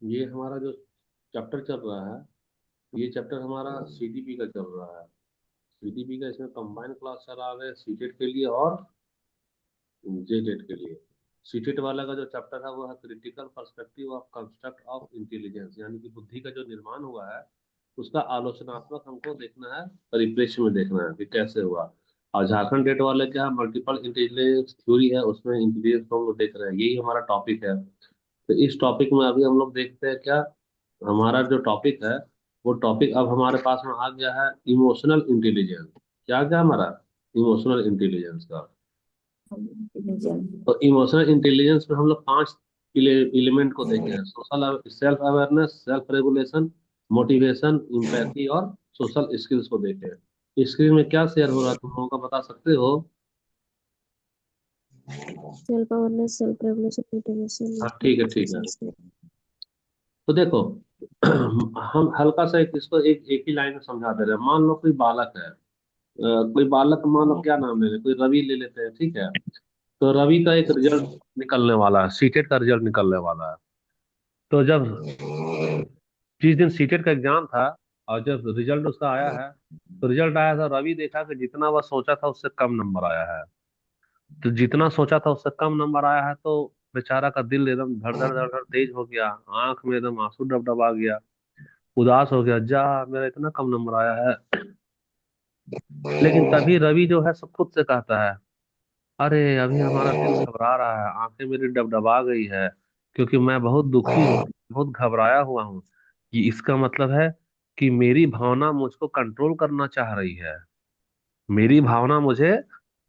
ये हमारा जो चैप्टर चल रहा है, ये चैप्टर हमारा सीटीपी का चल रहा है। सीटीपी का इसमें कंबाइंड क्लास चला रहे हैं सीटेट के लिए और जेटेट के लिए। सीटेट वाला का जो चैप्टर है वो है critical perspective of construct of intelligence, यानी कि बुद्धि का जो निर्माण हुआ है उसका आलोचनात्मक हमको देखना है, परिप्रेक्ष्य में देखना है कि कैसे हुआ। और झारखंड डेट वाले क्या मल्टीपल इंटेलिजेंस थ्योरी है, उसमें इंटेलिजेंस को हम लोग देख रहे हैं, यही हमारा टॉपिक है। तो इस टॉपिक में अभी हम लोग देखते हैं क्या हमारा जो टॉपिक है। वो टॉपिक अब हमारे पास में आ गया है इमोशनल इंटेलिजेंस। क्या क्या हमारा इमोशनल इंटेलिजेंस का। तो इमोशनल इंटेलिजेंस में हम लोग पांच एलिमेंट को देखे हैं: social self awareness, self regulation, motivation, empathy और सोशल स्किल्स को देखे हैं। स्क्रीन में क्या शेयर हो रहा है तुम लोगों का बता सकते हो? Self awareness, self regulation, motivation, हाँ ठीक है ठीक है। Social skill. तो देखो हम हल्का सा इसको एक ही लाइन में समझा दे रहे हैं। मान लो कोई बालक है, कोई बालक, मान लो क्या नाम ले ले, कोई रवि ले लेते हैं, ठीक है। तो रवि का एक रिजल्ट निकलने वाला है, सीटेट का रिजल्ट निकलने वाला है। तो जब जिस दिन सीटेट का एग्जाम था और जब रिजल्ट उसका आया है, तो रिजल्ट आया था, रवि देखा कि जितना वह सोचा था उससे कम नंबर आया है। तो जितना सोचा था उससे कम नंबर आया है, तो बेचारा का दिल एकदम धड़ धड़ धड़ धड़ तेज हो गया, आंख में एकदम आंसू डबडबा गया, उदास हो गया, जा मेरा इतना कम नंबर आया है। लेकिन तभी रवि जो है सब खुद से कहता है, अरे अभी हमारा दिल घबरा रहा है, आंखें मेरी डबडबा गई है, क्योंकि मैं बहुत दुखी हूँ, बहुत घबराया हुआ हूँ। कि इसका मतलब है कि मेरी भावना मुझको कंट्रोल करना चाह रही है, मेरी भावना मुझे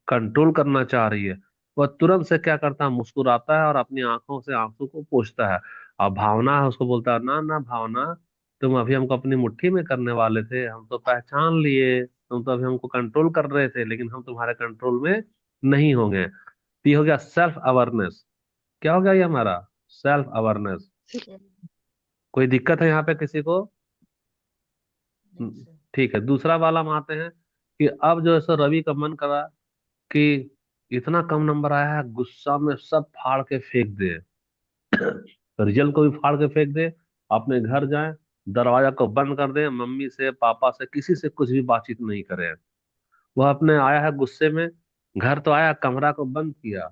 कंट्रोल करना चाह रही है। वह तुरंत से क्या करता है, मुस्कुराता है और अपनी आंखों से आंसू को पोंछता है। और भावना है उसको बोलता है, ना ना भावना, तुम अभी हमको अपनी मुट्ठी में करने वाले थे, हम तो पहचान लिए, तुम तो अभी हमको कंट्रोल कर रहे थे, लेकिन हम तुम्हारे कंट्रोल में नहीं होंगे। तो ये हो गया सेल्फ अवेयरनेस। क्या हो गया ये हमारा सेल्फ अवेयरनेस। कोई दिक्कत है यहाँ पे किसी को? ठीक है, दूसरा वाला हम आते हैं कि अब जो है सो रवि का मन करा कि इतना कम नंबर आया है, गुस्सा में सब फाड़ के फेंक दे, रिजल्ट को भी फाड़ के फेंक दे, अपने घर जाए, दरवाजा को बंद कर दे, मम्मी से पापा से किसी से कुछ भी बातचीत नहीं करे। वह अपने आया है गुस्से में, घर तो आया, कमरा को बंद किया,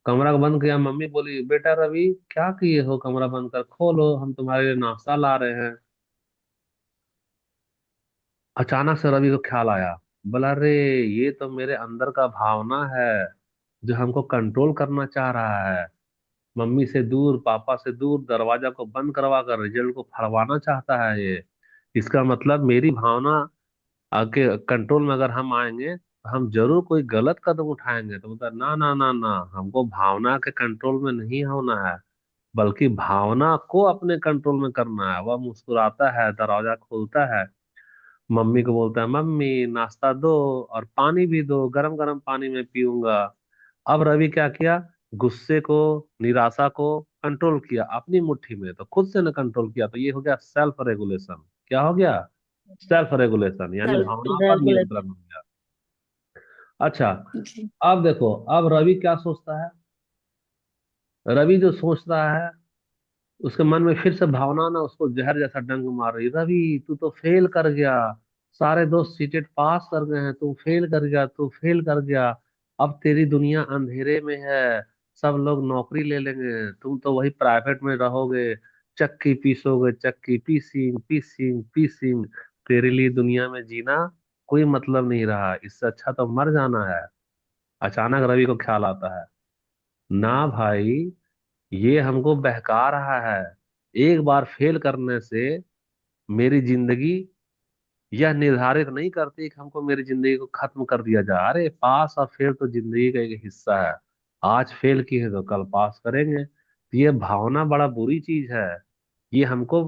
कमरा को बंद किया, मम्मी बोली, बेटा रवि क्या किए हो, कमरा बंद कर, खोलो हम तुम्हारे लिए नाश्ता ला रहे हैं। अचानक से रवि को ख्याल आया, बोला अरे ये तो मेरे अंदर का भावना है जो हमको कंट्रोल करना चाह रहा है, मम्मी से दूर, पापा से दूर, दरवाजा को बंद करवा कर रिजल्ट को फड़वाना चाहता है ये। इसका मतलब मेरी भावना आके कंट्रोल में अगर हम आएंगे तो हम जरूर कोई गलत कदम उठाएंगे। तो बोलता है, ना ना ना ना, हमको भावना के कंट्रोल में नहीं होना है, बल्कि भावना को अपने कंट्रोल में करना है। वह मुस्कुराता है, दरवाजा खोलता है, मम्मी को बोलता है, मम्मी नाश्ता दो और पानी भी दो, गरम गरम पानी में पीऊंगा। अब रवि क्या किया, गुस्से को, निराशा को कंट्रोल किया अपनी मुट्ठी में, तो खुद से न कंट्रोल किया, तो ये हो गया सेल्फ रेगुलेशन। क्या हो गया? सेल्फ रेगुलेशन, यानी सेल्फ भावनाओं पर नियंत्रण रेगुलेशन। हो गया। अच्छा, अब देखो, अब रवि क्या सोचता है। रवि जो सोच रहा है, उसके मन में फिर से भावना ना उसको जहर जैसा डंक मार रही, रवि तू तो फेल कर गया, सारे दोस्त सीटेट पास कर गए हैं, तू फेल कर गया, तू फेल कर गया, अब तेरी दुनिया अंधेरे में है, सब लोग नौकरी ले लेंगे, तुम तो वही प्राइवेट में रहोगे, चक्की पीसोगे, चक्की पीसिंग पीसिंग पीसिंग, तेरे लिए दुनिया में जीना कोई मतलब नहीं रहा, इससे अच्छा तो मर जाना है। अचानक रवि को ख्याल आता है, ना भाई, ये हमको बहका रहा है, एक बार फेल करने से मेरी जिंदगी यह निर्धारित नहीं करती कि हमको मेरी जिंदगी को खत्म कर दिया जाए। अरे पास और फेल तो जिंदगी का एक हिस्सा है, आज फेल किए हैं तो कल पास करेंगे। तो ये भावना बड़ा बुरी चीज है, ये हमको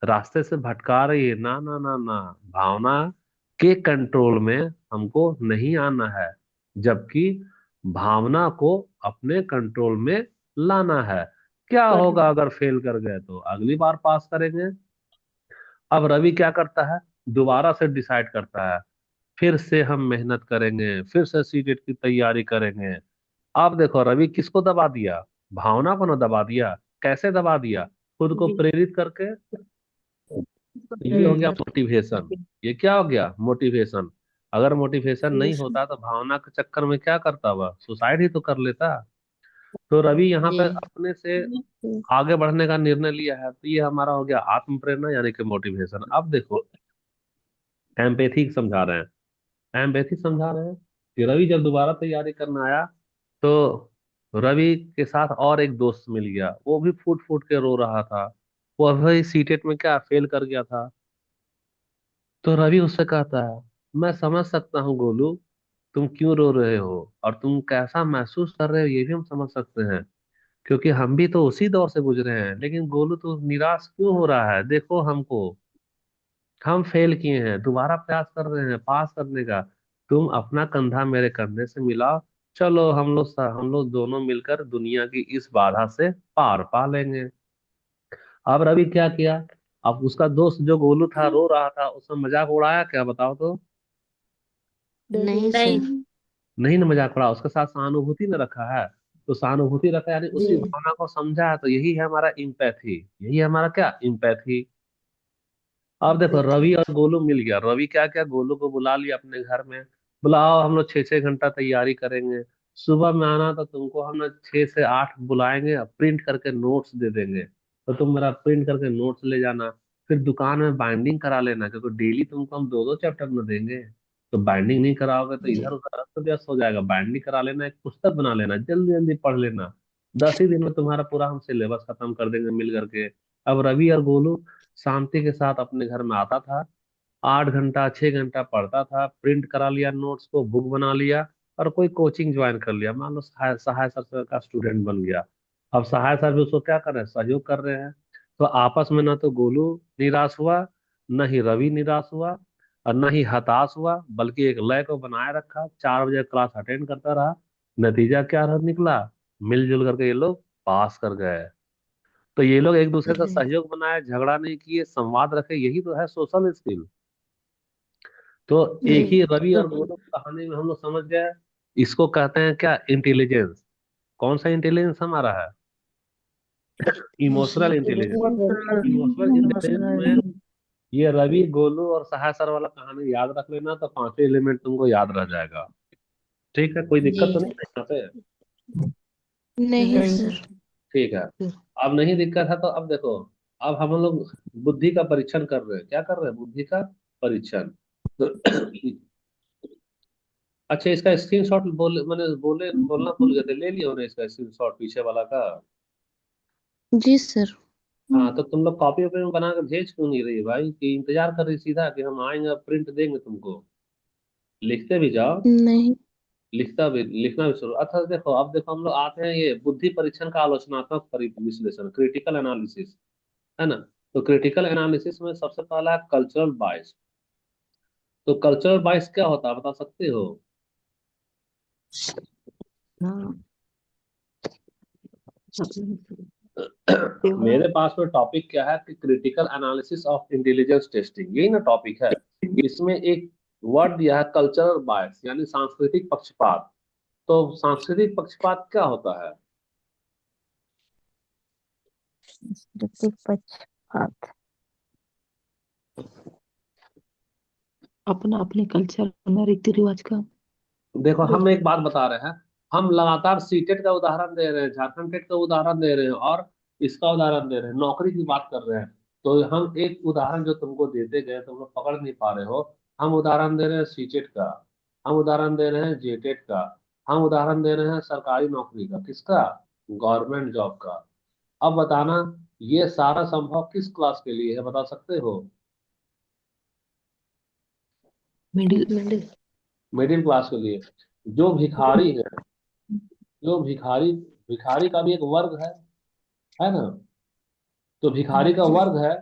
रास्ते से भटका रही है, ना ना ना ना, भावना के कंट्रोल में हमको नहीं आना है, जबकि भावना को अपने कंट्रोल में लाना है। क्या होगा अगर फेल कर गए, तो अगली बार पास करेंगे। अब रवि क्या करता है, दोबारा से डिसाइड करता है, फिर से हम मेहनत करेंगे, फिर से सीटेट की तैयारी करेंगे। अब देखो रवि किसको दबा दिया, भावना को ना दबा दिया। कैसे दबा दिया? खुद को जी। प्रेरित करके। ये हो गया सर। मोटिवेशन। ये क्या हो गया? मोटिवेशन। अगर मोटिवेशन जी नहीं सर। होता तो भावना के चक्कर में क्या करता? वह सुसाइड ही तो कर लेता। तो रवि यहाँ जी। पे अपने से आगे बढ़ने का निर्णय लिया है, तो ये हमारा हो गया आत्म प्रेरणा यानी कि मोटिवेशन। अब देखो, एम्पैथी समझा रहे हैं। एम्पैथी समझा रहे हैं कि रवि जब दोबारा तैयारी करने आया तो रवि के साथ और एक दोस्त मिल गया, वो भी फूट फूट के रो रहा था। वो अभी सीटेट में क्या फेल कर गया था। तो रवि उससे कहता है, मैं समझ सकता हूँ गोलू, तुम क्यों रो रहे हो और तुम कैसा महसूस कर रहे हो ये भी हम समझ सकते हैं, क्योंकि हम भी तो उसी दौर से गुजरे हैं। लेकिन गोलू तू निराश क्यों हो रहा है? देखो हमको, हम फेल किए हैं, दोबारा प्रयास कर रहे हैं पास करने का। तुम अपना कंधा मेरे कंधे से मिलाओ, चलो हम लोग दोनों मिलकर दुनिया की इस बाधा से पार पा लेंगे। अब रवि क्या किया? अब उसका दोस्त जो गोलू था रो रहा था, उसने मजाक उड़ाया क्या, बताओ तो? नहीं नहीं। सर। नहीं ना, मजाक उड़ा, उसके साथ सहानुभूति में रखा है। तो सहानुभूति रखा यानी उसी जी। भावना को समझा है, तो यही है हमारा इम्पैथी। यही है हमारा क्या? इम्पैथी। अब देखो रवि और गोलू मिल गया। रवि क्या क्या, गोलू को बुला लिया अपने घर में। बुलाओ, हम लोग 6-6 घंटा तैयारी करेंगे। सुबह में आना तो तुमको हम ना 6 से 8 बुलाएंगे, प्रिंट करके नोट्स दे देंगे, तो तुम मेरा प्रिंट करके नोट्स ले जाना। फिर दुकान में बाइंडिंग करा लेना, क्योंकि डेली तुमको हम 2-2 चैप्टर में देंगे। तो बाइंडिंग नहीं कराओगे तो जी। इधर उधर अस्त व्यस्त हो जाएगा। बाइंडिंग करा लेना, एक पुस्तक बना लेना, जल्दी जल्दी पढ़ लेना। 10 ही दिन में तुम्हारा पूरा हम सिलेबस खत्म कर देंगे मिल करके। अब रवि और गोलू शांति के साथ अपने घर में आता था, 8 घंटा 6 घंटा पढ़ता था, प्रिंट करा लिया नोट्स को, बुक बना लिया, और कोई कोचिंग ज्वाइन कर लिया। मान लो सहाय सहाय सर का स्टूडेंट बन गया। अब सहाय सर भी उसको क्या कर रहे हैं? सहयोग कर रहे हैं। तो आपस में ना तो गोलू निराश हुआ, न ही रवि निराश हुआ, और न ही हताश हुआ, बल्कि एक लय को बनाए रखा, 4 बजे क्लास अटेंड करता रहा। नतीजा क्या रहा निकला? मिलजुल करके ये लोग पास कर गए। तो ये लोग एक दूसरे का जी। सहयोग बनाए, झगड़ा नहीं किए, संवाद रखे, यही तो है सोशल स्किल। तो एक ही जी। रवि और गोलू की कहानी में हम लोग समझ गए, इसको कहते हैं क्या? इंटेलिजेंस। कौन सा इंटेलिजेंस हमारा है? Emotional intelligence. इमोशनल इंटेलिजेंस में ये रवि गोलू और सहाय सर वाला कहानी याद रख लेना, तो पांचों एलिमेंट तुमको याद रह जाएगा। ठीक है, कोई दिक्कत तो जी। नहीं है यहाँ पे? नहीं सर। ठीक है। अब नहीं दिक्कत है तो अब देखो, अब हम लोग बुद्धि का परीक्षण कर रहे हैं। क्या कर रहे हैं? बुद्धि का परीक्षण। तो अच्छा, इसका स्क्रीनशॉट बोलना भूल गए थे, ले लिया उन्हें इसका स्क्रीनशॉट पीछे वाला का? जी सर। हाँ, तो तुम लोग कॉपी वॉपी में बना के भेज क्यों नहीं रही भाई? कि इंतजार कर रही सीधा कि हम आएंगे प्रिंट देंगे तुमको? लिखते भी जाओ। नहीं। लिखना भी शुरू। अच्छा देखो, अब देखो हम लोग आते हैं ये बुद्धि परीक्षण का आलोचनात्मक विश्लेषण, क्रिटिकल एनालिसिस, है ना? तो क्रिटिकल एनालिसिस में सबसे पहला है कल्चरल बाइस। तो कल्चरल बाइस क्या होता है, बता सकते हो? हाँ। मेरे पास में टॉपिक क्या है कि critical analysis of intelligence testing, यही ना टॉपिक है। इसमें एक वर्ड दिया है कल्चरल बायस, यानी सांस्कृतिक पक्षपात। तो सांस्कृतिक पक्षपात क्या होता है? सांस्कृतिक पक्षपात अपना अपने कल्चर अपना रीति रिवाज का। देखो, हम एक बात बता रहे हैं, हम लगातार सीटेट का उदाहरण दे रहे हैं, झारखंड टेट का उदाहरण दे रहे हैं, और इसका उदाहरण दे रहे हैं, नौकरी की बात कर रहे हैं। तो हम एक उदाहरण जो तुमको देते गए तुम लोग पकड़ नहीं पा रहे हो। हम उदाहरण दे रहे हैं सीटेट का, हम उदाहरण दे रहे हैं जेटेट का, हम उदाहरण दे रहे हैं सरकारी नौकरी का। किसका? गवर्नमेंट जॉब का। अब बताना, ये सारा संभव किस क्लास के लिए है, बता सकते हो? Middle middle. मिडिल क्लास के लिए। जो भिखारी है, जो भिखारी, भिखारी का भी एक वर्ग है ना? तो भिखारी का वर्ग है।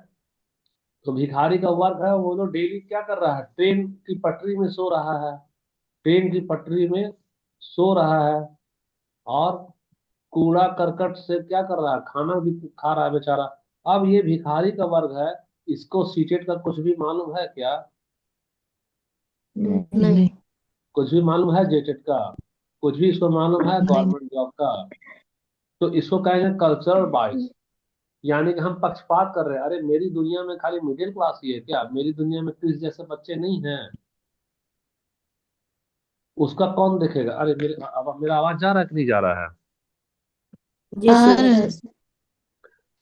तो भिखारी का वर्ग है, वो लोग डेली क्या कर रहा है? ट्रेन की पटरी में सो रहा है, ट्रेन की पटरी में सो रहा है, और कूड़ा करकट से क्या कर रहा है? खाना भी खा रहा है बेचारा। अब ये भिखारी का वर्ग है, इसको सीटेट का कुछ भी मालूम है क्या? नहीं। कुछ भी मालूम है जेटेट का? कुछ भी इसको मालूम है नहीं। गवर्नमेंट जॉब का? तो इसको कहेंगे कल्चरल बाइस। यानी कि हम पक्षपात कर रहे हैं। अरे मेरी दुनिया में खाली मिडिल क्लास ही है क्या? मेरी दुनिया में क्रिस जैसे बच्चे नहीं हैं? उसका कौन देखेगा? अरे मेरे अब मेरा आवाज जा रहा है कि नहीं जा रहा है? जी सर।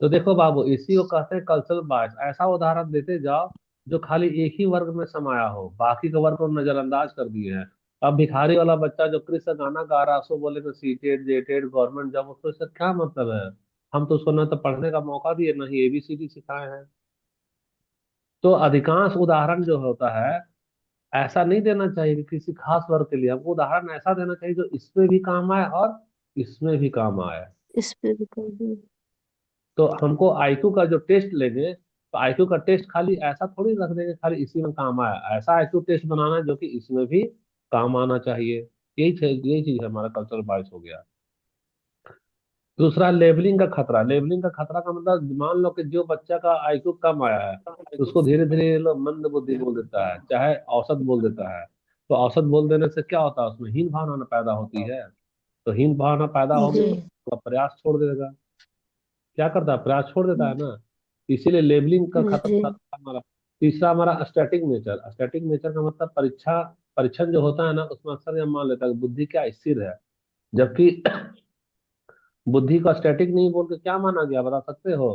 तो देखो बाबू, इसी को कहते हैं कल्चरल बायस। ऐसा उदाहरण देते जाओ जो खाली एक ही वर्ग में समाया हो, बाकी के वर्ग को नजरअंदाज कर दिए हैं। अब भिखारी वाला बच्चा जो क्रिस का गाना गा रहा है, उसको बोले तो सीटेड जेटेड गवर्नमेंट जॉब, उसको इससे क्या मतलब है? हम तो उसको ना तो पढ़ने का मौका दिए, ना ही एबीसीडी सिखाए हैं। तो अधिकांश उदाहरण जो होता है, ऐसा नहीं देना चाहिए कि किसी खास वर्ग के लिए। हमको उदाहरण ऐसा देना चाहिए जो इसमें भी काम आए और इसमें भी काम आए। इस पे भी कर दी। तो हमको आईक्यू का जो टेस्ट लेंगे, तो आईक्यू का टेस्ट खाली ऐसा थोड़ी रख देंगे खाली इसी में काम आया। ऐसा आईक्यू टेस्ट बनाना है जो कि इसमें भी काम आना चाहिए। यही चीज हमारा कल्चरल बायस हो गया। दूसरा, लेबलिंग का खतरा। लेबलिंग का खतरा का मतलब, मान लो कि जो बच्चा का आईक्यू कम आया है, तो उसको धीरे धीरे ये लोग मंद बुद्धि बोल देता है, चाहे औसत बोल देता है। तो औसत बोल देने से क्या होता है? उसमें हीन भावना पैदा होती है। तो हीन भावना पैदा होगी जी तो वह प्रयास छोड़ देगा। क्या करता है? प्रयास छोड़ देता है ना। इसीलिए लेबलिंग का जी। खतरा हमारा। तीसरा हमारा स्टैटिक नेचर। स्टैटिक नेचर का मतलब परीक्षण जो होता है ना, उसमें अक्सर यह मान लेता है कि बुद्धि क्या स्थिर है। जबकि बुद्धि को स्टैटिक नहीं बोल के क्या माना गया, बता सकते हो?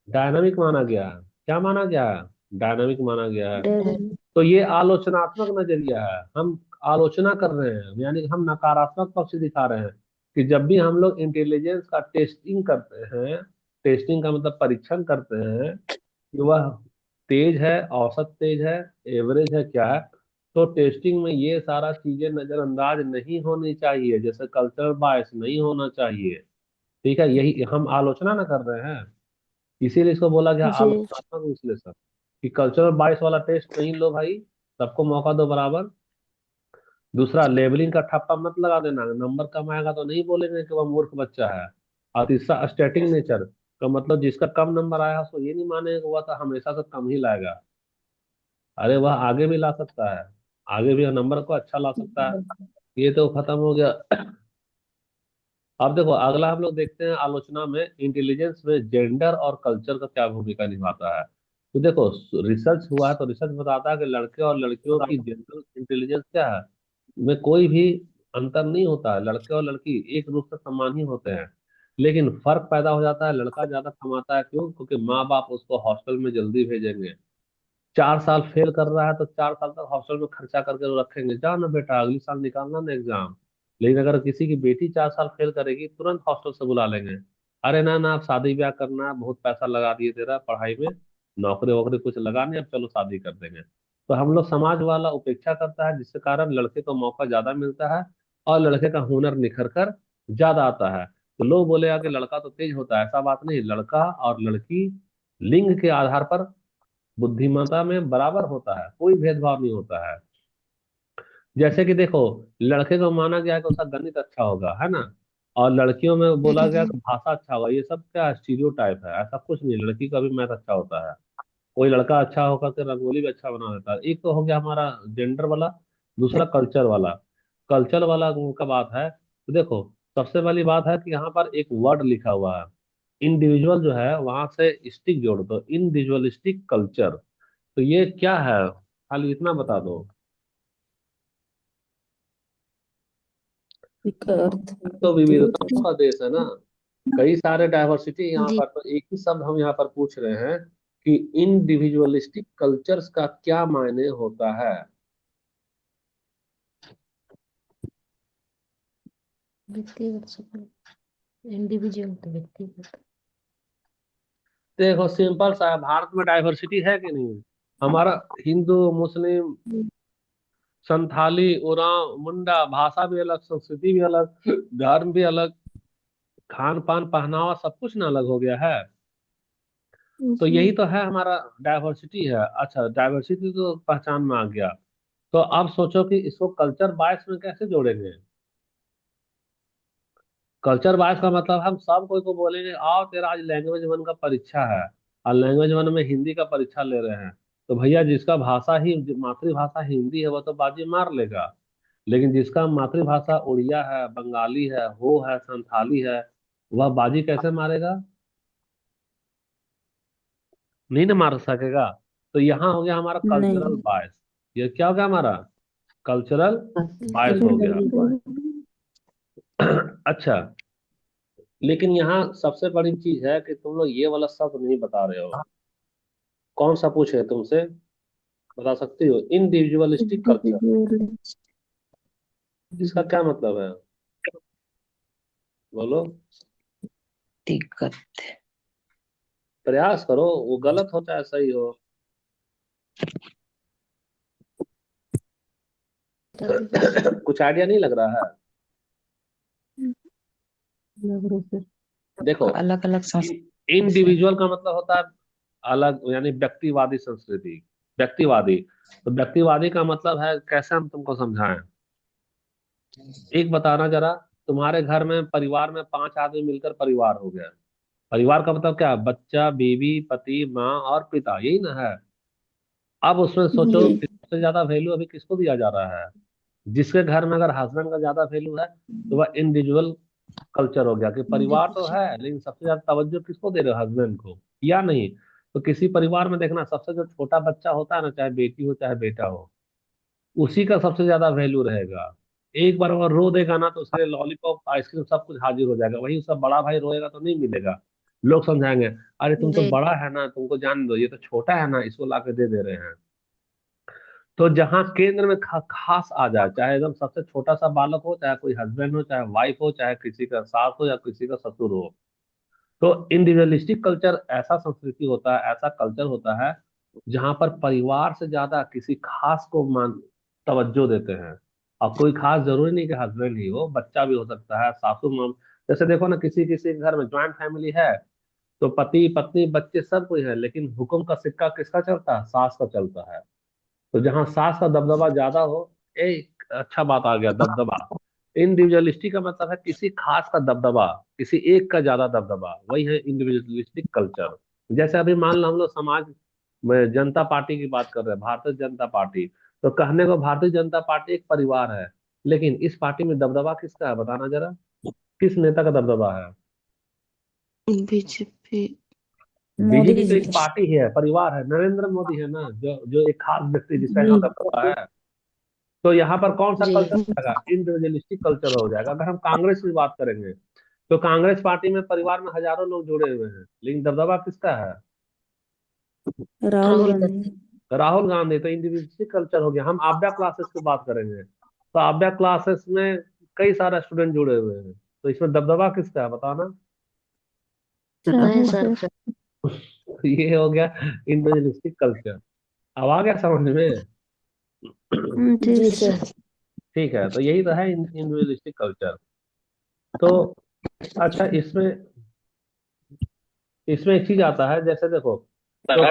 डायनामिक माना गया है। क्या माना गया है? डायनामिक माना गया है। डर। तो ये आलोचनात्मक नजरिया है। हम आलोचना कर रहे हैं, यानी कि हम नकारात्मक पक्ष दिखा रहे हैं कि जब भी हम लोग इंटेलिजेंस का टेस्टिंग करते हैं, टेस्टिंग का मतलब परीक्षण करते हैं कि वह तेज है, औसत तेज है, एवरेज है, क्या है, तो टेस्टिंग में ये सारा चीजें नजरअंदाज नहीं होनी चाहिए। जैसे कल्चरल बायस नहीं होना चाहिए। ठीक है, यही हम आलोचना ना कर रहे हैं। इसीलिए इसको बोला गया जी आलोचनात्मक विश्लेषण। कि कल्चरल बायस वाला टेस्ट नहीं लो भाई, सबको मौका दो बराबर। दूसरा, लेबलिंग का ठप्पा मत लगा देना। नंबर कम आएगा तो नहीं बोलेंगे कि वह मूर्ख बच्चा है। और तीसरा, स्टैटिक नेचर का मतलब जिसका कम नंबर आया है उसको ये नहीं मानेगा कि वह तो हमेशा से कम ही लाएगा। अरे वह आगे भी ला सकता है, आगे भी नंबर को अच्छा ला सकता है। ये तो खत्म हो गया। अब देखो अगला हम लोग देखते हैं आलोचना में इंटेलिजेंस में जेंडर और कल्चर का क्या भूमिका निभाता है। तो देखो, रिसर्च हुआ है तो रिसर्च बताता है कि लड़के और लड़कियों की जनरल इंटेलिजेंस क्या है, में कोई भी अंतर नहीं होता है। लड़के और लड़की एक रूप से समान ही होते हैं। लेकिन फर्क पैदा हो जाता है, लड़का ज्यादा कमाता है। क्यों? क्योंकि माँ बाप उसको हॉस्टल में जल्दी भेजेंगे। 4 साल फेल कर रहा है तो 4 साल तक हॉस्टल में खर्चा करके वो रखेंगे, जा ना बेटा अगली साल निकालना ना एग्जाम। लेकिन अगर किसी की बेटी 4 साल फेल करेगी, तुरंत हॉस्टल से बुला लेंगे। अरे ना ना, अब शादी ब्याह करना है, बहुत पैसा लगा दिए तेरा पढ़ाई में, नौकरी वोकरी कुछ लगाने, अब चलो शादी कर देंगे। तो हम लोग समाज वाला उपेक्षा करता है, जिसके कारण लड़के को मौका ज्यादा मिलता है और लड़के का हुनर निखर कर ज्यादा आता है। तो लोग बोलेगा कि लड़का तो तेज होता है, ऐसा बात नहीं। लड़का और लड़की लिंग के आधार पर बुद्धिमत्ता में बराबर होता है, कोई भेदभाव नहीं होता है। जैसे कि देखो, लड़के को माना गया कि उसका गणित अच्छा होगा, है ना, और लड़कियों में बोला गया कि भाषा अच्छा होगा। ये सब क्या स्टीरियोटाइप है? ऐसा कुछ नहीं, लड़की का भी मैथ अच्छा होता है। कोई लड़का अच्छा होकर के रंगोली भी अच्छा बना देता है। एक तो हो गया हमारा जेंडर वाला। दूसरा कल्चर वाला। कल्चर वाला का बात है तो देखो, सबसे पहली बात है कि यहाँ पर एक वर्ड लिखा हुआ है इंडिविजुअल, जो है वहां से स्टिक जोड़ दो, इंडिविजुअलिस्टिक कल्चर। तो ये क्या है, खाली इतना बता दो। अर्थ। तो विविधताओं का देश है ना, कई सारे डाइवर्सिटी यहाँ जी। पर। तो एक ही शब्द हम यहाँ पर पूछ रहे हैं कि इंडिविजुअलिस्टिक कल्चर्स का क्या मायने होता है। व्यक्तिगत सफल। इंडिविजुअल तो व्यक्तिगत। देखो सिंपल सा है, भारत में डाइवर्सिटी है कि नहीं? हमारा हिंदू, मुस्लिम, संथाली, उरांव, मुंडा, भाषा भी अलग, संस्कृति भी अलग, धर्म भी अलग, खान पान पहनावा सब कुछ ना अलग हो गया है। तो जी। यही तो है हमारा डाइवर्सिटी है। अच्छा, डाइवर्सिटी तो पहचान में आ गया। तो अब सोचो कि इसको कल्चर बायस में कैसे जोड़ेंगे। कल्चर बायस का मतलब हम सब कोई को बोलेंगे आओ तेरा आज लैंग्वेज वन का परीक्षा है, और लैंग्वेज वन में हिंदी का परीक्षा ले रहे हैं। तो भैया जिसका भाषा ही मातृभाषा हिंदी है वह तो बाजी मार लेगा। लेकिन जिसका मातृभाषा उड़िया है, बंगाली है, हो है, संथाली है, वह बाजी कैसे मारेगा? नहीं ना मार सकेगा। तो यहाँ हो गया हमारा कल्चरल नहीं। बायस। ये क्या हो गया हमारा? कल्चरल बायस हो गया। कल्चरल बात। अच्छा, लेकिन यहाँ सबसे बड़ी चीज है कि तुम लोग ये वाला शब्द नहीं बता रहे हो। कौन सा पूछे तुमसे? बता सकती हो? Individualistic culture. इंडिविजुअलिस्ट। इसका क्या मतलब है? बोलो। दिक्कत। प्रयास करो, वो गलत हो चाहे सही हो। कुछ आइडिया नहीं लग रहा है? लग रहा है देखो, अलग अलग संस्कृति है। इंडिविजुअल का मतलब होता है अलग, यानी व्यक्तिवादी संस्कृति। व्यक्तिवादी। तो व्यक्तिवादी का मतलब है, कैसे हम तुमको समझाएं? एक बताना जरा। तुम्हारे घर में, परिवार में 5 आदमी मिलकर परिवार हो गया। परिवार का मतलब क्या? बच्चा, बीवी, पति, माँ और पिता, यही ना है? अब उसमें सोचो जी। कि सबसे ज्यादा वैल्यू अभी किसको दिया जा रहा है? जिसके घर में अगर हस्बैंड का ज्यादा वैल्यू है, तो वह इंडिविजुअल कल्चर हो गया कि परिवार तो है लेकिन सबसे ज्यादा तवज्जो किसको दे रहे हो? हस्बैंड को या नहीं? तो किसी परिवार में देखना, सबसे जो छोटा बच्चा होता है ना, चाहे बेटी हो चाहे बेटा हो, उसी का सबसे ज्यादा वैल्यू रहेगा। एक बार वो रो देगा ना, तो उसके लिए लॉलीपॉप, आइसक्रीम सब कुछ हाजिर हो जाएगा। वही उसका बड़ा भाई रोएगा तो नहीं मिलेगा। लोग समझाएंगे, अरे तुम तो जी। बड़ा है ना, तुमको जान दो, ये तो छोटा है ना, इसको ला के दे रहे हैं। तो जहाँ केंद्र में खास आ जाए, चाहे एकदम सबसे छोटा सा बालक हो, चाहे कोई हस्बैंड हो, चाहे वाइफ हो, चाहे किसी का सास हो या किसी का ससुर हो, तो इंडिविजुअलिस्टिक कल्चर ऐसा संस्कृति होता है, ऐसा कल्चर होता है जहां पर परिवार से ज्यादा किसी खास को मान तवज्जो देते हैं। और कोई खास जरूरी नहीं कि हस्बैंड ही हो, बच्चा भी हो सकता है, सासू माँ। जैसे देखो ना, किसी किसी के घर में ज्वाइंट फैमिली है, तो पति पत्नी बच्चे सब कोई है, लेकिन हुक्म का सिक्का किसका चलता है? सास का चलता है। तो जहां सास का दबदबा ज्यादा हो, एक अच्छा बात आ गया, दबदबा। इंडिविजुअलिस्टिक का मतलब है किसी खास का दबदबा, किसी एक का ज्यादा दबदबा, वही है इंडिविजुअलिस्टिक कल्चर। जैसे अभी मान लो हम लोग समाज में जनता पार्टी की बात कर रहे हैं, भारतीय जनता पार्टी। तो कहने को भारतीय जनता पार्टी एक परिवार है, लेकिन इस पार्टी में दबदबा किसका है बताना जरा? किस नेता का दबदबा है? बीजेपी। मोदी बीजेपी तो जी एक का। पार्टी है, परिवार है, नरेंद्र मोदी है ना, जो जो एक खास व्यक्ति जिसका जी। यहाँ दबदबा है। तो यहाँ पर कौन सा जी। कल्चर जाएगा? इंडिविजुअलिस्टिक कल्चर हो जाएगा। अगर हम कांग्रेस की बात करेंगे, तो कांग्रेस पार्टी में परिवार में हजारों लोग जुड़े हुए हैं, लेकिन दबदबा किसका है? राहुल गांधी। राहुल गांधी। तो इंडिविजुअलिस्टिक कल्चर हो गया। हम आभ्या क्लासेस की बात करेंगे, तो आभ्या क्लासेस में कई सारे स्टूडेंट जुड़े हुए हैं, तो इसमें दबदबा किसका है बताना? नहीं सर। ये हो गया इंडिविजुअलिस्टिक कल्चर। अब आ गया समझ में? जी सर। ठीक है, तो यही तो है इंडिविजुअलिस्टिक कल्चर। तो अच्छा, इसमें इसमें एक चीज आता है, जैसे देखो। तो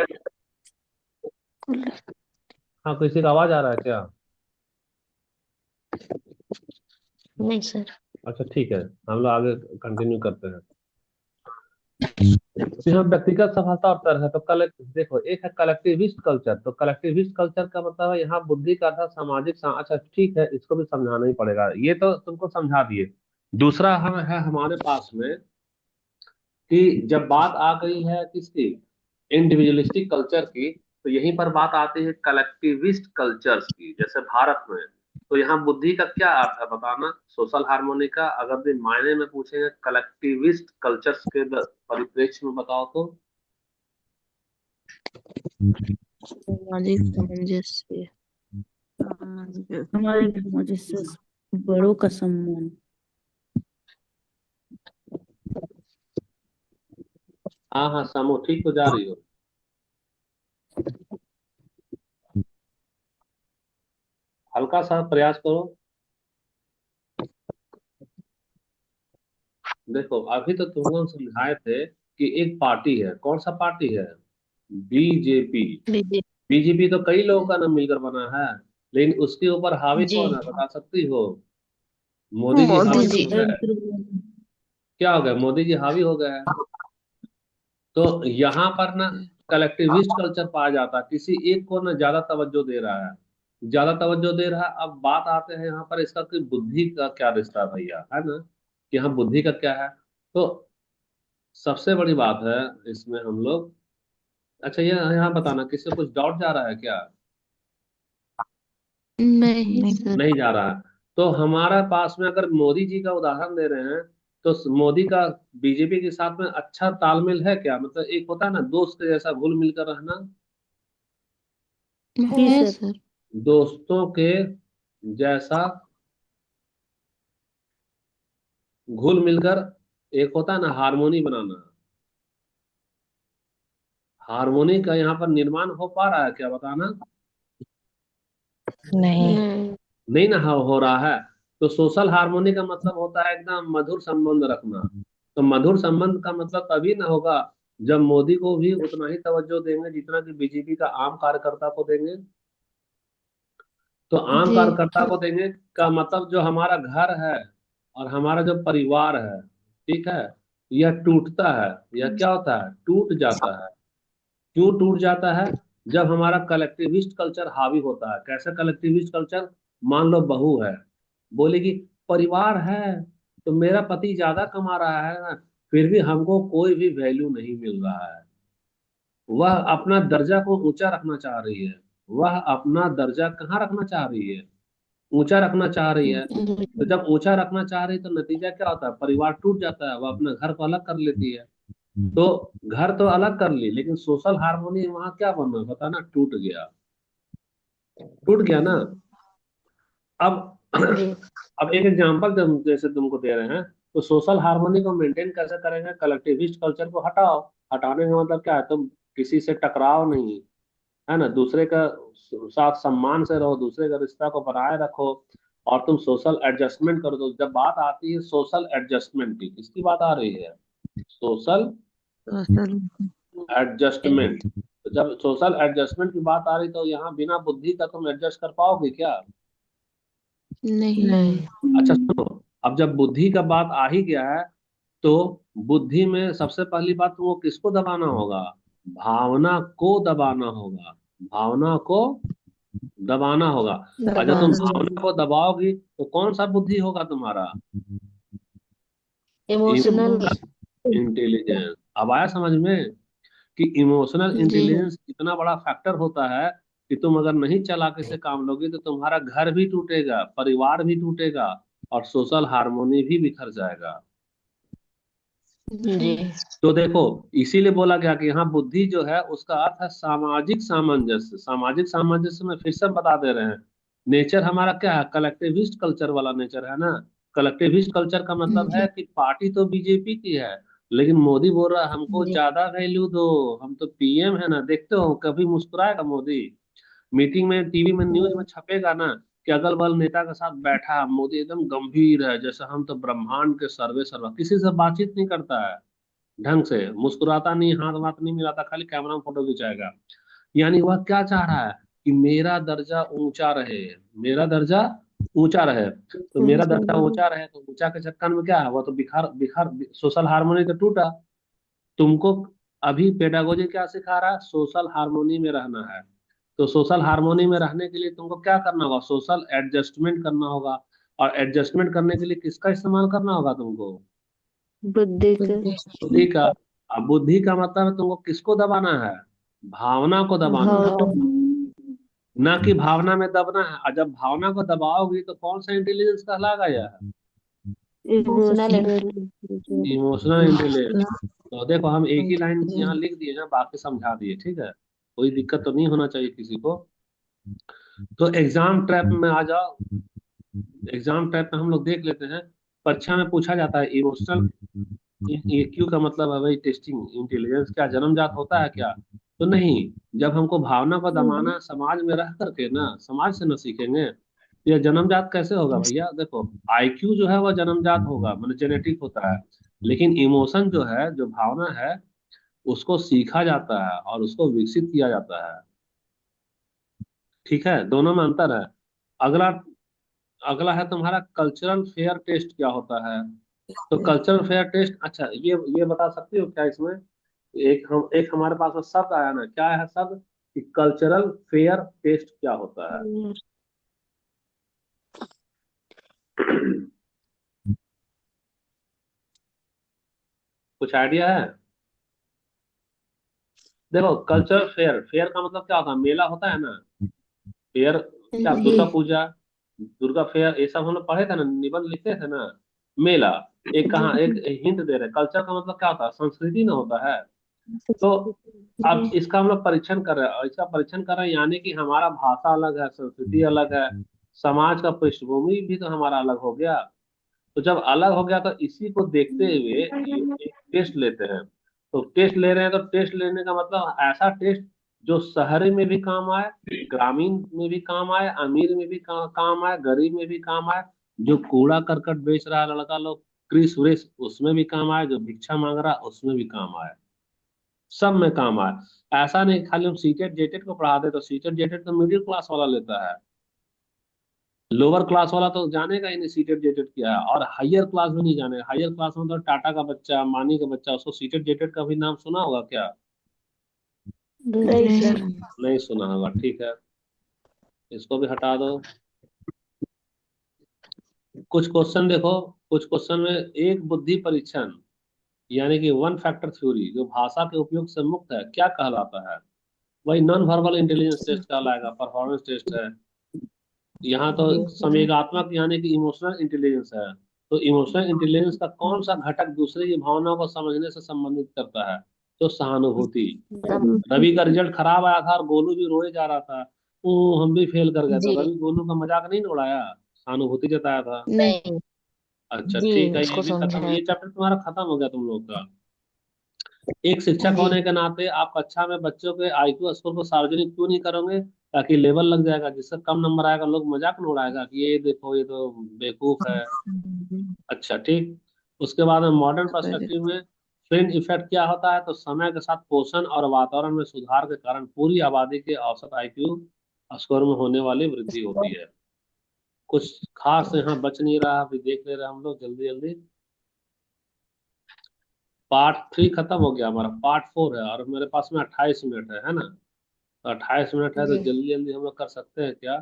हाँ, किसी का आवाज आ रहा है क्या? नहीं सर। अच्छा ठीक है, हम लोग आगे कंटिन्यू करते हैं। तो यहाँ व्यक्तिगत सफलता और तर्क है। तो कलेक्ट देखो, एक है कलेक्टिविस्ट कल्चर। तो कलेक्टिविस्ट कल्चर का मतलब है यहाँ बुद्धि का था सामाजिक अच्छा ठीक है, इसको भी समझाना ही पड़ेगा, ये तो तुमको समझा दिए। दूसरा हम है हमारे पास में, कि जब बात आ गई है किसकी? इंडिविजुअलिस्टिक कल्चर की, तो यहीं पर बात आती है कलेक्टिविस्ट कल्चर्स की, जैसे भारत में। तो यहाँ बुद्धि का क्या अर्थ है बताना? सोशल हार्मोनी का अगर भी मायने में पूछेंगे, कलेक्टिविस्ट कल्चर्स के परिप्रेक्ष्य में बताओ तो। सामाजिक सामंजस्य। सामाजिक सामंजस्य। बड़ों का सम्मान। हाँ हाँ, समूह, ठीक तो जा रही हो। हल्का सा प्रयास करो। देखो, अभी तो तुमको हम समझाए थे कि एक पार्टी है, कौन सा पार्टी है? बीजेपी। बीजेपी। बीजेपी तो कई लोगों का नाम मिलकर बना है, लेकिन उसके ऊपर हावी जी। कौन है बता सकती हो? मोदी जी मोदी हावी जी। हो गए। क्या हो गया? मोदी जी हावी हो गए हैं। तो यहाँ पर ना कलेक्टिविस्ट कल्चर पाया जाता है, किसी एक को ना ज्यादा तवज्जो दे रहा है, ज्यादा तवज्जो दे रहा है। अब बात आते हैं यहाँ पर, इसका कि बुद्धि का क्या रिश्ता है भैया, है ना? कि हाँ, बुद्धि का क्या है? तो सबसे बड़ी बात है इसमें हम लोग। अच्छा, ये यहाँ बताना, किसी को कुछ डाउट जा रहा है क्या? नहीं सर। नहीं जा रहा है। तो हमारा पास में अगर मोदी जी का उदाहरण दे रहे हैं, तो मोदी का बीजेपी के साथ में अच्छा तालमेल है क्या? मतलब एक होता है ना दोस्त के जैसा घुल मिलकर रहना। जी है सर। सर। दोस्तों के जैसा घुल मिलकर, एक होता है ना हारमोनी बनाना। हारमोनी का यहाँ पर निर्माण हो पा रहा है क्या, बताना? नहीं। नहीं। नहीं ना हो रहा है। तो सोशल हार्मोनी का मतलब होता है एकदम मधुर संबंध रखना। तो मधुर संबंध का मतलब तभी ना होगा जब मोदी को भी उतना ही तवज्जो देंगे जितना कि बीजेपी का आम कार्यकर्ता को देंगे। तो आम जी। कार्यकर्ता को देंगे का मतलब जो हमारा घर है और हमारा जो परिवार है, ठीक है, यह टूटता है। यह क्या होता है? टूट जाता है। क्यों टूट जाता है? जब हमारा कलेक्टिविस्ट कल्चर हावी होता है। कैसे कलेक्टिविस्ट कल्चर? मान लो बहू है, बोलेगी परिवार है तो मेरा पति ज्यादा कमा रहा है ना, फिर भी हमको कोई भी वैल्यू नहीं मिल रहा है। वह अपना दर्जा को ऊंचा रखना चाह रही है। वह अपना दर्जा कहाँ रखना चाह रही है? ऊंचा रखना चाह रही है। तो जब ऊंचा रखना चाह रही है तो नतीजा क्या होता है? परिवार टूट जाता है, वह अपने घर को अलग कर लेती है। तो घर तो अलग कर ली, लेकिन सोशल हार्मोनी वहां क्या बना, बताना? टूट गया। टूट गया ना। अब जी। अब एक एग्जांपल जैसे तुमको दे रहे हैं, तो सोशल हार्मोनी को मेंटेन कैसे करेंगे? कलेक्टिविस्ट कल्चर को हटाओ। हटाने का मतलब क्या है? तुम किसी से टकराओ नहीं, है ना, दूसरे का साथ सम्मान से रहो, दूसरे का रिश्ता को बनाए रखो, और तुम सोशल एडजस्टमेंट कर दो। जब बात आती है सोशल एडजस्टमेंट की, किसकी बात आ रही है? Social social. एडजस्टमेंट। तो जब सोशल एडजस्टमेंट की बात आ रही तो यहाँ बिना बुद्धि का तुम एडजस्ट कर पाओगे क्या? नहीं। अच्छा सुनो, अब जब बुद्धि का बात आ ही गया है, तो बुद्धि में सबसे पहली बात तुमको किसको दबाना होगा? भावना को दबाना होगा। भावना को दबाना होगा। और जब तुम दबाना। भावना को दबाओगी तो कौन सा बुद्धि होगा तुम्हारा? इमोशनल। Emotional intelligence. अब आया समझ में कि इमोशनल जी। इंटेलिजेंस इतना बड़ा फैक्टर होता है कि तुम अगर नहीं चालाकी से काम लोगे तो तुम्हारा घर भी टूटेगा, परिवार भी टूटेगा, और सोशल हार्मोनी भी बिखर जाएगा। जी। तो देखो, इसीलिए बोला गया कि यहाँ बुद्धि जो है उसका अर्थ है सामाजिक सामंजस्य। सामाजिक सामंजस्य में फिर से बता दे रहे हैं, नेचर हमारा क्या है? कलेक्टिविस्ट कल्चर वाला नेचर है ना। कलेक्टिविस्ट कल्चर का मतलब है जी। कि पार्टी तो बीजेपी की है, लेकिन मोदी बोल रहा है हमको जी। ज्यादा वैल्यू दो, हम तो पीएम है ना। देखते हो कभी मुस्कुराएगा मोदी? मीटिंग में, टीवी में, न्यूज में छपेगा ना कि अगल बगल नेता के साथ बैठा है मोदी, एकदम गंभीर है जैसे हम तो ब्रह्मांड के सर्वे सर्वा, किसी से बातचीत नहीं करता है ढंग से, मुस्कुराता नहीं, हाथ वाथ नहीं मिलाता, खाली कैमरा में फोटो खिंचाएगा। यानी वह क्या चाह रहा है? कि मेरा दर्जा ऊंचा रहे। मेरा दर्जा ऊंचा रहे। तो मेरा दर्जा ऊंचा रहे तो ऊंचा के चक्कर में क्या है? वह तो बिखार बिखार, सोशल हार्मोनी तो टूटा। तुमको अभी पेडागोजी क्या सिखा रहा है? सोशल हार्मोनी में रहना है। तो सोशल हार्मोनी में रहने के लिए तुमको क्या करना होगा? सोशल एडजस्टमेंट करना होगा। और एडजस्टमेंट करने के लिए किसका इस्तेमाल करना होगा तुमको? बुद्धि के। बुद्धि का। अब बुद्धि का मतलब है तुमको किसको दबाना है? भावना को दबाना है, भावना। ना कि भावना में दबना है। और जब भावना को दबाओगी तो कौन सा इंटेलिजेंस कहलाएगा यह? Emotional intelligence. Emotional intelligence. तो देखो, हम एक ही लाइन यहाँ लिख दिए हैं, बाकी समझा दिए, ठीक है? कोई दिक्कत तो नहीं होना चाहिए किसी को। तो एग्जाम ट्रैप में आ जाओ। एग्जाम ट्रैप में हम लोग देख लेते हैं, परीक्षा में पूछा जाता है इमोशनल। ईक्यू का मतलब है भाई टेस्टिंग इंटेलिजेंस। क्या जन्मजात होता है क्या? तो नहीं। जब हमको भावना को दबाना समाज में रह करके ना, समाज से न सीखेंगे तो यह जन्मजात कैसे होगा भैया? देखो, आईक्यू जो है वह जन्मजात होगा, मतलब जेनेटिक होता है। लेकिन इमोशन जो है, जो भावना है, उसको सीखा जाता है और उसको विकसित किया जाता है। ठीक है, दोनों में अंतर है। अगला अगला है तुम्हारा कल्चरल फेयर टेस्ट क्या होता है? तो कल्चरल फेयर टेस्ट, अच्छा ये बता सकते हो क्या इसमें? एक हमारे पास में शब्द आया ना, क्या है शब्द? कि कल्चरल फेयर टेस्ट क्या होता है? कुछ आइडिया है? देखो, कल्चर फेयर, फेयर का मतलब क्या होता है? मेला होता है ना, फेयर। क्या जी। दुर्गा पूजा, दुर्गा फेयर, ये सब हम लोग पढ़े थे ना, निबंध लिखते थे ना। मेला, एक जी। कहाँ एक हिंट दे रहे, कल्चर का मतलब क्या होता है? संस्कृति ना होता है। तो अब जी। इसका हम लोग परीक्षण कर रहे हैं, और इसका परीक्षण कर रहे हैं, यानी कि हमारा भाषा अलग है, संस्कृति अलग है, समाज का पृष्ठभूमि भी तो हमारा अलग हो गया। तो जब अलग हो गया, तो इसी को देखते हुए ये एक टेस्ट लेते हैं। तो टेस्ट ले रहे हैं, तो टेस्ट लेने का मतलब ऐसा टेस्ट जो शहरी में भी काम आए, ग्रामीण में भी काम आए, अमीर में भी काम आए, गरीब में भी काम आए, जो कूड़ा करकट बेच रहा है लड़का लोग, क्रिस व्रिस, उसमें भी काम आए, जो भिक्षा मांग रहा है उसमें भी काम आए, सब में काम आए। ऐसा नहीं खाली हम सीटेट जेटेट को पढ़ाते, तो सीटेट जेटेट तो मिडिल क्लास वाला लेता है, लोअर क्लास वाला तो जानेगा ही नहीं सीटेट जेटेट क्या है, और हायर क्लास में नहीं जानेगा। हायर क्लास में तो टाटा का बच्चा, अंबानी का बच्चा, उसको सीटेट जेटेट का भी नाम सुना होगा क्या? नहीं सर। नहीं सुना होगा, ठीक है, इसको भी हटा दो। कुछ क्वेश्चन देखो, कुछ क्वेश्चन में एक बुद्धि परीक्षण, यानी कि वन फैक्टर थ्योरी, जो भाषा के उपयोग से मुक्त है, क्या कहलाता है? वही नॉन वर्बल इंटेलिजेंस टेस्ट कहलाएगा, परफॉर्मेंस टेस्ट है। यहाँ तो संवेगात्मक यानी कि इमोशनल इंटेलिजेंस है। तो इमोशनल इंटेलिजेंस का कौन सा घटक दूसरे की भावनाओं को समझने से संबंधित करता है? तो सहानुभूति। रवि का रिजल्ट खराब आया था और गोलू भी रोए जा रहा था, हम भी फेल कर गए, तो जी। रवि गोलू का मजाक नहीं उड़ाया, सहानुभूति जताया था। नहीं। अच्छा जी, ठीक है, ये उसको भी खत्म, समझाया। ये चैप्टर तुम्हारा खत्म हो गया तुम लोग का। एक शिक्षक जी। होने के नाते आप कक्षा में बच्चों के आईक्यू स्कोर को सार्वजनिक क्यों नहीं करोगे? ताकि लेवल लग जाएगा, जिससे कम नंबर आएगा लोग मजाक में उड़ाएगा कि ये देखो ये तो बेवकूफ है। अच्छा ठीक। उसके बाद में मॉडर्न पर्सपेक्टिव में फ्रिंज इफेक्ट क्या होता है? तो समय के साथ पोषण और वातावरण में सुधार के कारण पूरी आबादी के औसत आईक्यू स्कोर में होने वाली वृद्धि होती है। कुछ खास यहाँ बच नहीं रहा, अभी देख ले रहे हैं हम लोग जल्दी जल्दी। पार्ट 3 खत्म हो गया, हमारा पार्ट 4 है, और मेरे पास में 28 मिनट है ना? तो 28 मिनट है, तो जी। जल्दी जल्दी हम लोग कर सकते हैं क्या?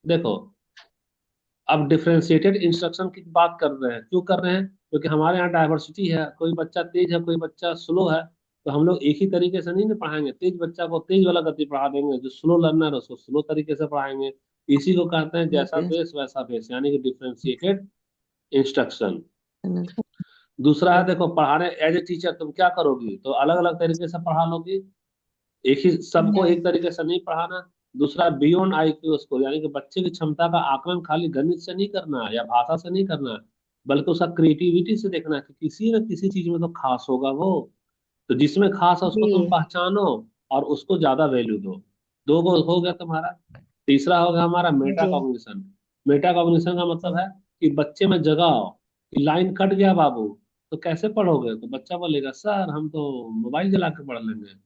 देखो, अब डिफरेंशिएटेड इंस्ट्रक्शन की बात कर रहे हैं, क्यों कर रहे हैं? क्योंकि हमारे यहाँ डाइवर्सिटी है, कोई बच्चा तेज है, कोई बच्चा स्लो है। तो हम लोग एक ही तरीके से नहीं ना पढ़ाएंगे, तेज बच्चा को तेज वाला गति पढ़ा देंगे, जो स्लो लर्नर है उसको स्लो तरीके से पढ़ाएंगे। इसी को कहते हैं जैसा जी। देश वैसा भेष, यानी कि डिफरेंशिएटेड इंस्ट्रक्शन। दूसरा है, देखो, पढ़ाने एज ए टीचर तुम क्या करोगी? तो अलग अलग तरीके से पढ़ा लोगी, एक ही सबको एक तरीके से नहीं पढ़ाना। दूसरा, बियॉन्ड आईक्यू स्कोर, यानी कि बच्चे की क्षमता का आकलन खाली गणित से नहीं करना है या भाषा से नहीं करना है, बल्कि उसका क्रिएटिविटी से देखना है कि किसी न किसी चीज में तो खास होगा वो। तो जिसमें खास है उसको तुम जी। पहचानो और उसको ज्यादा वैल्यू दो। दो गो हो गया तुम्हारा। तीसरा होगा हमारा मेटा जी। कॉग्निशन। मेटा कॉग्निशन का मतलब है कि बच्चे में जगाओ कि लाइन कट गया बाबू, तो कैसे पढ़ोगे? तो बच्चा बोलेगा सर हम तो मोबाइल चला के पढ़ लेंगे।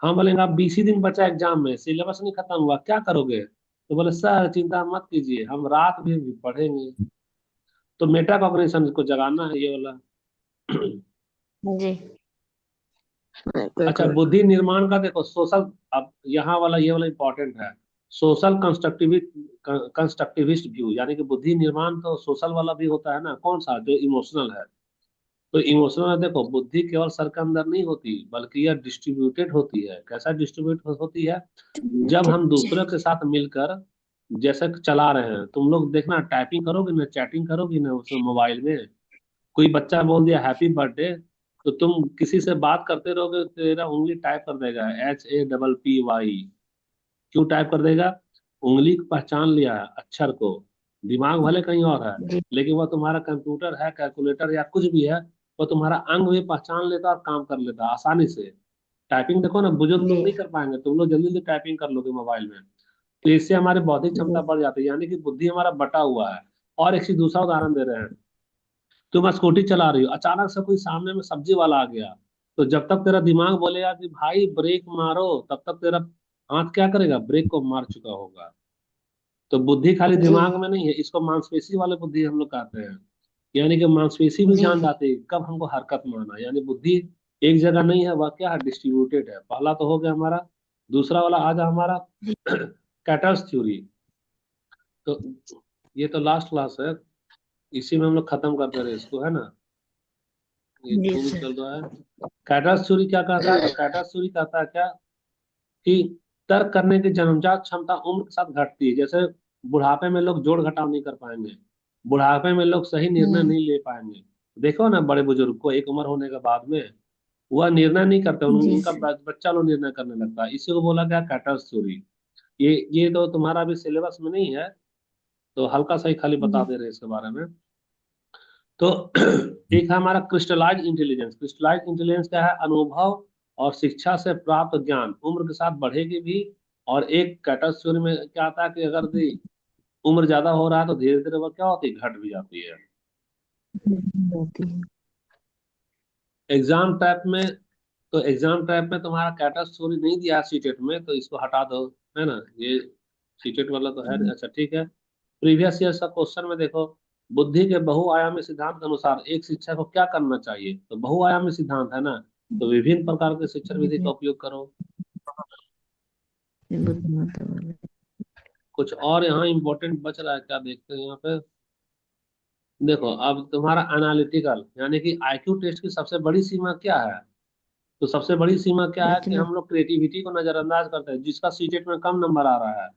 हाँ बोलेंगे आप 20 ही दिन बचा एग्जाम में, सिलेबस नहीं खत्म हुआ, क्या करोगे? तो बोले सर चिंता मत कीजिए, हम रात में भी पढ़ेंगे। तो मेटा कॉग्निशन को जगाना है ये वाला। जी। अच्छा, बिल्कुल। बुद्धि निर्माण का देखो, सोशल, अब यहाँ वाला ये वाला इंपॉर्टेंट है। सोशल कंस्ट्रक्टिविस्ट व्यू, यानी कि बुद्धि निर्माण तो सोशल वाला भी होता है ना, कौन सा? जो इमोशनल है। तो इमोशनल में देखो, बुद्धि केवल सर के अंदर नहीं होती, बल्कि यह डिस्ट्रीब्यूटेड होती है। कैसा डिस्ट्रीब्यूट होती है? जब हम दूसरों के साथ मिलकर, जैसे चला रहे हैं, तुम लोग देखना, टाइपिंग करोगे ना, चैटिंग करोगी ना उसमें मोबाइल में, कोई बच्चा बोल दिया हैप्पी बर्थडे, तो तुम किसी से बात करते रहोगे, तेरा उंगली टाइप कर देगा HAPPY। क्यों टाइप कर देगा? उंगली को पहचान लिया है, अक्षर को। दिमाग भले कहीं और है, जी। लेकिन वह तुम्हारा कंप्यूटर है, कैलकुलेटर या कुछ भी है, वो तुम्हारा अंग भी पहचान लेता और काम कर लेता आसानी से। टाइपिंग देखो ना, बुजुर्ग जी। लोग नहीं कर पाएंगे, तुम लोग जल्दी जल्दी टाइपिंग कर लोगे मोबाइल में। तो इससे हमारी बौद्धिक क्षमता जी। बढ़ जाती है, यानी कि बुद्धि हमारा बटा हुआ है। और एक चीज, दूसरा उदाहरण दे रहे हैं। तुम स्कूटी चला रही हो, अचानक से कोई सामने में सब्जी वाला आ गया, तो जब तक तेरा दिमाग बोलेगा कि भाई ब्रेक मारो, तब तक तेरा हाथ क्या करेगा? ब्रेक को मार चुका होगा। तो बुद्धि खाली जी। दिमाग में नहीं है, इसको मांसपेशी वाले बुद्धि हम लोग कहते हैं। यानी कि मांसपेशी भी जी। जान जाती है कब हमको हरकत में आना, यानी बुद्धि एक जगह नहीं है, वह क्या है? डिस्ट्रीब्यूटेड है। पहला तो हो गया हमारा। दूसरा वाला आ जा हमारा कैटर्स थ्योरी। तो ये तो लास्ट क्लास है, इसी में हम लोग खत्म करते रहे इसको, है ना? ये जी 2 मिनट सर। चल रहा है। कैटर्स थ्योरी क्या कहता है? कैटर्स थ्योरी कहता है क्या कि तर्क करने की जन्मजात क्षमता उम्र के साथ घटती है। जैसे बुढ़ापे में लोग जोड़ घटाव नहीं कर पाएंगे, बुढ़ापे में लोग सही निर्णय हम्म। नहीं ले पाएंगे। देखो ना, बड़े बुजुर्ग को एक उम्र होने के बाद में वह निर्णय नहीं करते, जी उनका सर। बच्चा लोग निर्णय करने लगता है। इसी को बोला गया कैटर्स थ्योरी। ये तो तुम्हारा भी सिलेबस में नहीं है, तो हल्का सा ही खाली बता जी दे रहे हैं इसके बारे में। तो एक है हमारा क्रिस्टलाइज इंटेलिजेंस। क्रिस्टलाइज इंटेलिजेंस क्या है? अनुभव और शिक्षा से प्राप्त ज्ञान उम्र के साथ बढ़ेगी भी। और एक कैटेगरी में क्या आता है कि अगर उम्र ज्यादा हो रहा है तो धीरे धीरे वो क्या होती है, घट भी जाती है। होती है। एग्जाम टाइप में, तो एग्जाम टाइप में तुम्हारा कैटेगरी नहीं दिया सीटेट में, तो इसको हटा दो, है ना। ये सीटेट वाला तो है नहीं। अच्छा ठीक है। प्रीवियस ईयर का क्वेश्चन में देखो, बुद्धि के बहुआयामी सिद्धांत के अनुसार एक शिक्षक को क्या करना चाहिए? तो बहुआयामी सिद्धांत है ना, तो विभिन्न प्रकार के शिक्षण विधि का जी। उपयोग करो। बुद्धिमत्ता वाले। कुछ और यहाँ इंपॉर्टेंट बच रहा है क्या, देखते हैं यहाँ पे। देखो अब तुम्हारा एनालिटिकल यानी कि आईक्यू टेस्ट की सबसे बड़ी सीमा क्या है? तो सबसे बड़ी सीमा क्या है कि रचना। हम लोग क्रिएटिविटी को नजरअंदाज करते हैं। जिसका सीटेट में कम नंबर आ रहा है,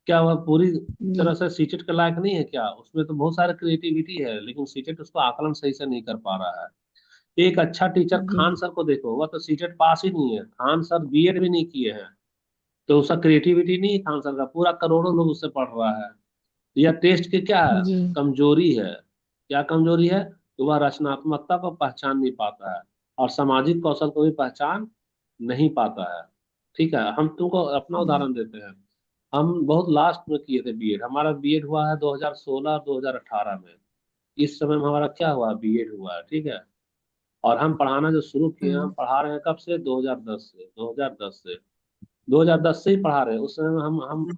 क्या वह पूरी जी। तरह से सीटेट के लायक नहीं है क्या? उसमें तो बहुत सारे क्रिएटिविटी है, लेकिन सीटेट उसको आकलन सही से नहीं कर पा रहा है। एक अच्छा टीचर जी। खान सर को देखो, वह तो सीटेट पास ही नहीं है। खान सर बीएड भी नहीं किए हैं, तो उसका क्रिएटिविटी नहीं है खान सर का, पूरा करोड़ों लोग उससे पढ़ रहा है। यह टेस्ट की क्या है? जी। कमजोरी है। क्या कमजोरी है? कि वह रचनात्मकता को पहचान नहीं पाता है, और सामाजिक कौशल को भी पहचान नहीं पाता है। ठीक है, हम तुमको अपना जी। उदाहरण देते हैं। हम बहुत लास्ट में किए थे बीएड। हमारा बीएड हुआ है 2016 2018 में। इस समय में हमारा क्या हुआ, बीएड हुआ है, ठीक है। और हम पढ़ाना जो शुरू किए हैं, हम हाँ। पढ़ा रहे हैं कब से? 2010 से ही पढ़ा रहे हैं। उस समय में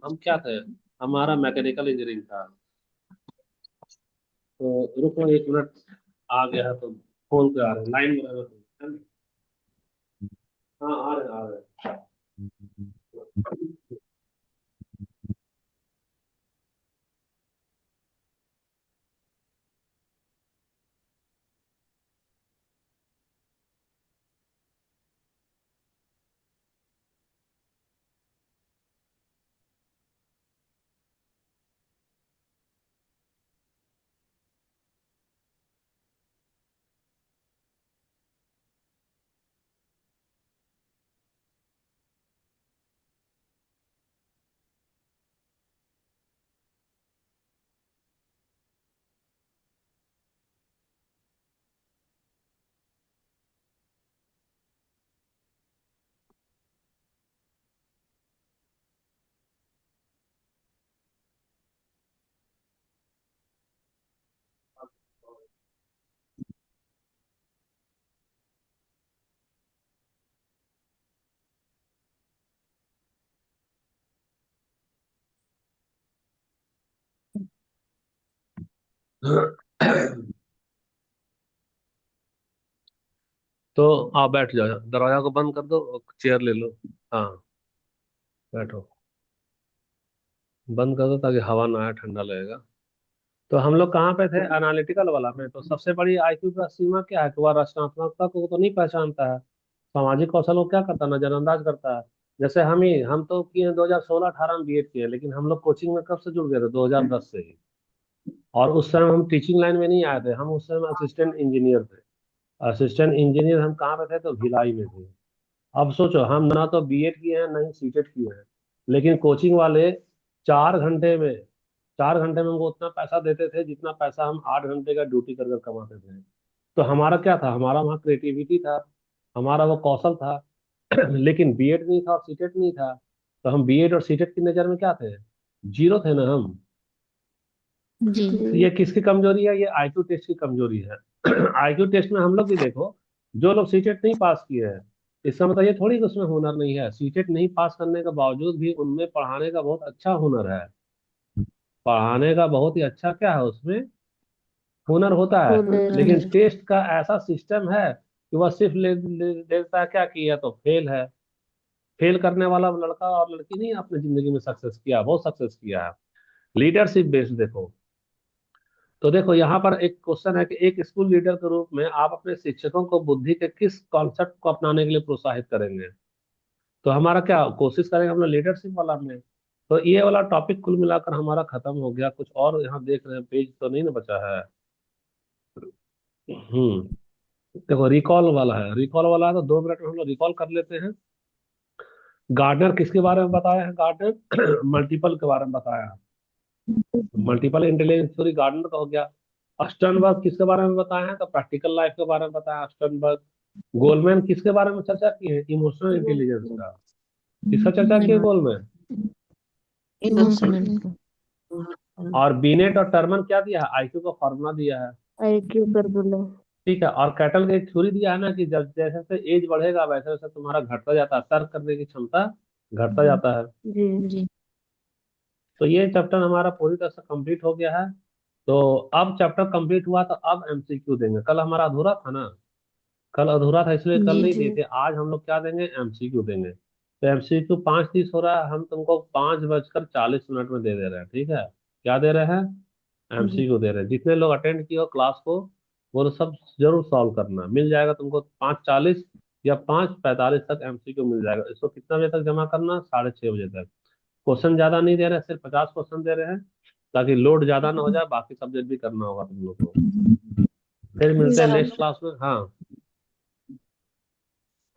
हम क्या थे? हमारा मैकेनिकल इंजीनियरिंग था। तो रुको 1 मिनट, आ गया है तो खोल के आ रहे हैं, लाइन में रहो तुम। हाँ आ रहे हैं, आ रहे हैं। तो आप बैठ जाओ, दरवाजा को बंद कर दो और चेयर ले लो। हाँ, बैठो। बंद कर दो ताकि हवा ना आए, ठंडा लगेगा। तो हम लोग कहाँ पे थे? एनालिटिकल वाला में। तो सबसे बड़ी आईक्यू का सीमा क्या है? कि वह रचनात्मकता को तो नहीं पहचानता है, सामाजिक कौशल को क्या करता है, नजरअंदाज करता है। जैसे हम तो किए 2016-18 में बीएड किए, लेकिन हम लोग कोचिंग में कब से जुड़ गए थे? 2010 से ही। और उस समय हम टीचिंग लाइन में नहीं आए थे, हम उस समय असिस्टेंट इंजीनियर थे। असिस्टेंट इंजीनियर हम कहाँ पे थे? तो भिलाई में थे। अब सोचो, हम ना तो बीएड किए हैं ना ही सीटेट किए हैं, लेकिन कोचिंग वाले 4 घंटे में 4 घंटे में हमको उतना पैसा देते थे जितना पैसा हम 8 घंटे का ड्यूटी कर कर कमाते थे। तो हमारा क्या था? हमारा वहाँ क्रिएटिविटी था, हमारा वो कौशल था। लेकिन बीएड नहीं था और सीटेट नहीं था। तो हम बीएड और सीटेट की नज़र में क्या थे? जीरो थे ना हम। जी। तो ये किसकी कमजोरी है? ये आईक्यू टेस्ट की कमजोरी है। आईक्यू टेस्ट में हम लोग भी देखो, जो लोग सीटेट नहीं पास किए हैं, इसका मतलब ये थोड़ी कि उसमें हुनर नहीं है। सीटेट नहीं पास करने के बावजूद भी उनमें पढ़ाने का बहुत अच्छा हुनर है। पढ़ाने का बहुत ही अच्छा क्या है उसमें, हुनर होता है। हुनर है। लेकिन टेस्ट का ऐसा सिस्टम है कि वह सिर्फ देखता है क्या किया तो फेल है। फेल करने वाला लड़का और लड़की नहीं अपनी जिंदगी में सक्सेस किया, बहुत सक्सेस किया है। लीडरशिप बेस्ड देखो, तो देखो यहाँ पर एक क्वेश्चन है कि एक स्कूल लीडर के रूप में आप अपने शिक्षकों को बुद्धि के किस कॉन्सेप्ट को अपनाने के लिए प्रोत्साहित करेंगे। तो हमारा क्या कोशिश करेंगे हम लोग लीडरशिप वाला में। तो ये वाला टॉपिक कुल मिलाकर हमारा खत्म हो गया। कुछ और यहाँ देख रहे हैं, पेज तो नहीं ना बचा है। देखो रिकॉल वाला है, रिकॉल वाला है तो 2 मिनट में हम लोग रिकॉल कर लेते हैं। गार्डनर किसके बारे में बताया है, गार्डनर मल्टीपल के बारे में बताया है। मल्टीपल इंटेलिजेंस थ्योरी गार्डनर का हो गया। अस्टर्नबर्ग किसके बारे में बताया है, तो प्रैक्टिकल लाइफ के बारे में बताया अस्टर्नबर्ग। गोलमैन किसके बारे में चर्चा की है, इमोशनल इंटेलिजेंस का। किसका चर्चा की है, गोलमैन। इमोशनल का। और बीनेट और टर्मन क्या दिया है, आईक्यू का फॉर्मूला दिया है। आईक्यू कर बोला। ठीक है, और कैटल का एक थ्योरी दिया है ना कि जब जैसे जैसे एज बढ़ेगा वैसे वैसे तुम्हारा घटता जाता है, तर्क करने की क्षमता घटता जाता है। जी जी। तो ये चैप्टर हमारा पूरी तरह से कंप्लीट हो गया है। तो अब चैप्टर कंप्लीट हुआ तो अब एमसीक्यू देंगे। कल हमारा अधूरा था ना, कल अधूरा था इसलिए कल जी नहीं दिए जी। थे। आज हम लोग क्या देंगे, एमसीक्यू देंगे। तो एमसीक्यू 5:30 हो रहा है, हम तुमको 5:40 में दे दे रहे हैं, ठीक है। क्या दे रहे हैं, जी एमसीक्यू दे रहे हैं। जितने लोग अटेंड किए हो क्लास को वो लोग सब जरूर सॉल्व करना, मिल जाएगा तुमको 5:40 या 5:45 तक एमसीक्यू मिल जाएगा। इसको कितना बजे तक जमा करना, 6:30 बजे तक। क्वेश्चन ज्यादा नहीं दे रहे, सिर्फ 50 क्वेश्चन दे रहे हैं, ताकि लोड ज्यादा ना हो जाए, बाकी सब्जेक्ट भी करना होगा तुम लोग को। फिर मिलते हैं सर नेक्स्ट क्लास में। हाँ,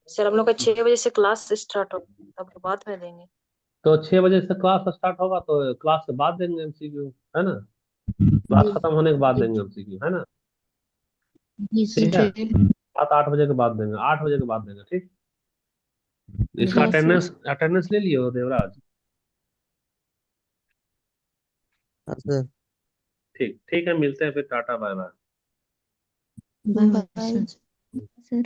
हम लोग का 6 बजे से क्लास स्टार्ट हो, तब के बाद में देंगे। तो 6 बजे से क्लास स्टार्ट होगा तो क्लास के बाद देंगे एमसीक्यू, है ना। क्लास खत्म होने के बाद जी देंगे एमसीक्यू, है ना। जी ठीक है, सर। 7-8 बजे के बाद देंगे, 8 बजे के बाद देंगे, ठीक। इसका जी सर। अटेंडेंस अटेंडेंस ले लिए हो देवराज। हाँ सर। ठीक ठीक है, मिलते हैं फिर, tata bye bye. Bye bye sir.